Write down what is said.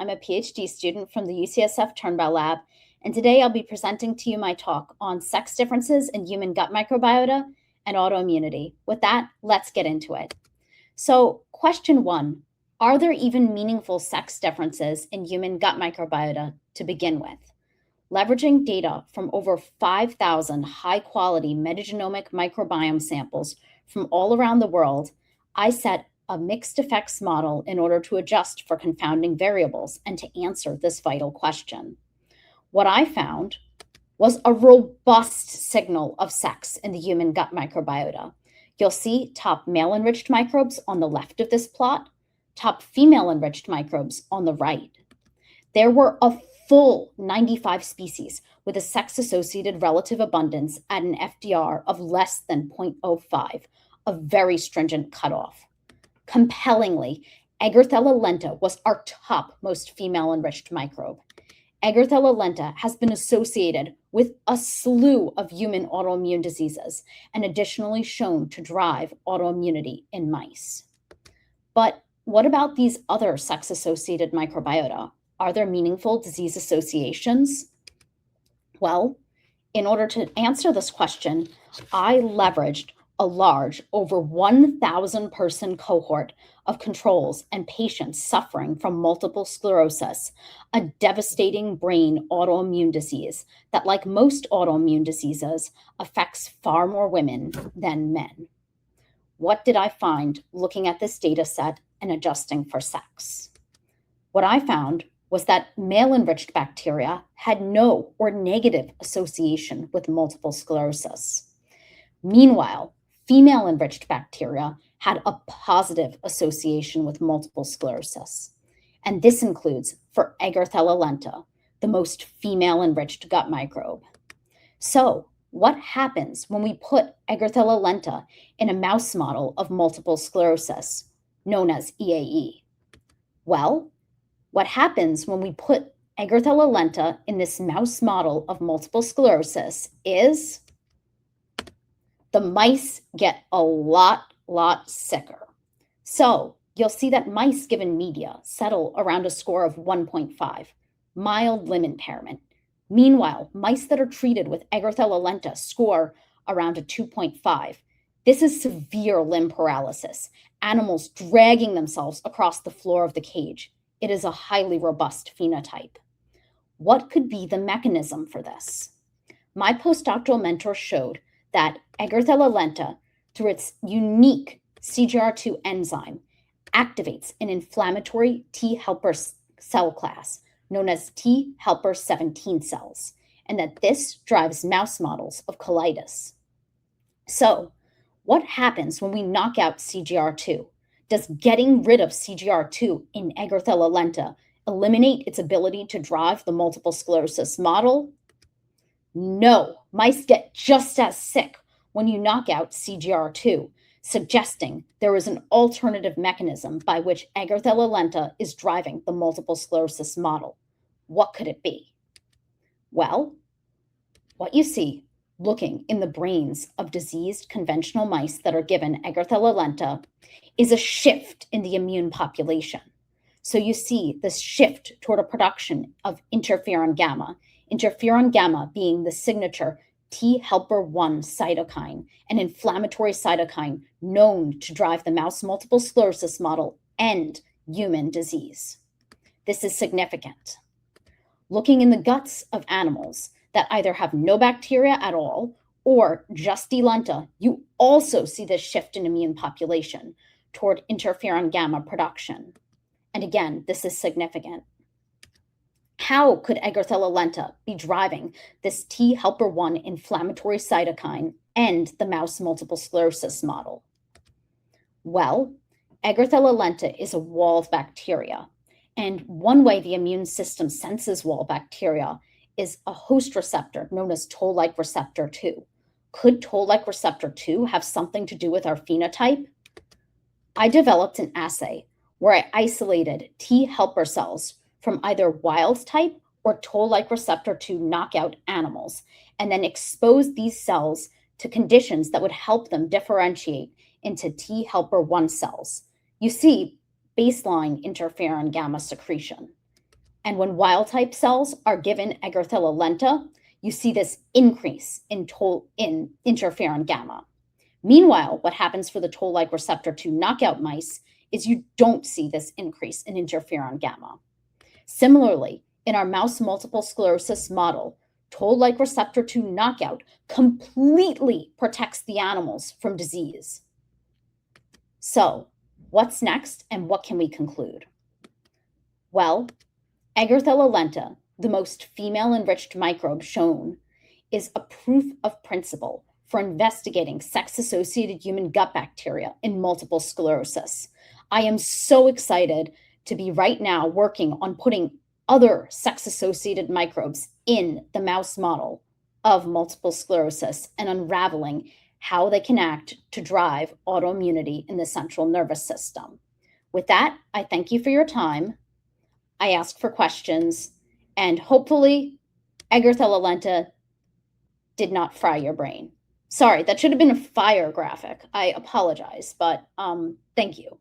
I'm a PhD student from the UCSF Turnbow Lab, and today I'll be presenting to you my talk on sex differences in human gut microbiota and autoimmunity. With that, let's get into it. So, question one, are there even meaningful sex differences in human gut microbiota to begin with? Leveraging data from over 5,000 high-quality metagenomic microbiome samples from all around the world, I set a mixed effects model in order to adjust for confounding variables and to answer this vital question. What I found was a robust signal of sex in the human gut microbiota. You'll see top male-enriched microbes on the left of this plot, top female-enriched microbes on the right. There were a full 95 species with a sex-associated relative abundance at an FDR of less than 0.05, a very stringent cutoff. Compellingly, Eggerthella lenta was our top most female-enriched microbe. Eggerthella lenta has been associated with a slew of human autoimmune diseases and additionally shown to drive autoimmunity in mice. But what about these other sex-associated microbiota? Are there meaningful disease associations? Well, in order to answer this question, I leveraged a large, over 1,000 person cohort of controls and patients suffering from multiple sclerosis, a devastating brain autoimmune disease that, like most autoimmune diseases, affects far more women than men. What did I find looking at this data set and adjusting for sex? What I found was that male-enriched bacteria had no or negative association with multiple sclerosis. Meanwhile, female-enriched bacteria had a positive association with multiple sclerosis. And this includes for Eggerthella lenta, the most female-enriched gut microbe. So, what happens when we put Eggerthella lenta in a mouse model of multiple sclerosis, known as EAE? Well, what happens when we put Eggerthella lenta in this mouse model of multiple sclerosis is the mice get a lot sicker. So you'll see that mice given media settle around a score of 1.5, mild limb impairment. Meanwhile, mice that are treated with Eggerthella lenta score around a 2.5. This is severe limb paralysis, animals dragging themselves across the floor of the cage. It is a highly robust phenotype. What could be the mechanism for this? My postdoctoral mentor showed that Eggerthella lenta, through its unique CGR2 enzyme, activates an inflammatory T helper cell class known as T helper 17 cells, and that this drives mouse models of colitis. So, what happens when we knock out CGR2? Does getting rid of CGR2 in Eggerthella lenta eliminate its ability to drive the multiple sclerosis model? No, mice get just as sick when you knock out CGR2, suggesting there is an alternative mechanism by which Eggerthella lenta is driving the multiple sclerosis model. What could it be? Well, what you see looking in the brains of diseased conventional mice that are given Eggerthella lenta is a shift in the immune population. So you see this shift toward a production of interferon-γ, interferon-γ being the signature T helper 1 cytokine, an inflammatory cytokine known to drive the mouse multiple sclerosis model and human disease. This is significant. Looking in the guts of animals that either have no bacteria at all or just D lenta, you also see this shift in immune population toward interferon-γ production. And again, this is significant. How could Eggerthella lenta be driving this T helper 1 inflammatory cytokine and the mouse multiple sclerosis model? Well, Eggerthella lenta is a wall of bacteria. And one way the immune system senses wall bacteria is a host receptor known as toll-like receptor 2. Could toll-like receptor 2 have something to do with our phenotype? I developed an assay where I isolated T helper cells from either wild type or toll-like receptor 2 knockout animals, and then exposed these cells to conditions that would help them differentiate into T helper 1 cells. You see baseline interferon-γ secretion. And when wild-type cells are given Eggerthella lenta, you see this increase in interferon-γ. Meanwhile, what happens for the toll-like receptor 2 knockout mice is you don't see this increase in interferon-γ. Similarly, in our mouse multiple sclerosis model, toll-like receptor 2 knockout completely protects the animals from disease. So, what's next and what can we conclude? Well, Eggerthella lenta, the most female-enriched microbe shown, is a proof of principle for investigating sex-associated human gut bacteria in multiple sclerosis. I am so excited to be right now working on putting other sex-associated microbes in the mouse model of multiple sclerosis and unraveling how they can act to drive autoimmunity in the central nervous system. With that, I thank you for your time. I ask for questions, and hopefully Eggerthella lenta did not fry your brain. Sorry, that should have been a fire graphic. I apologize, but thank you.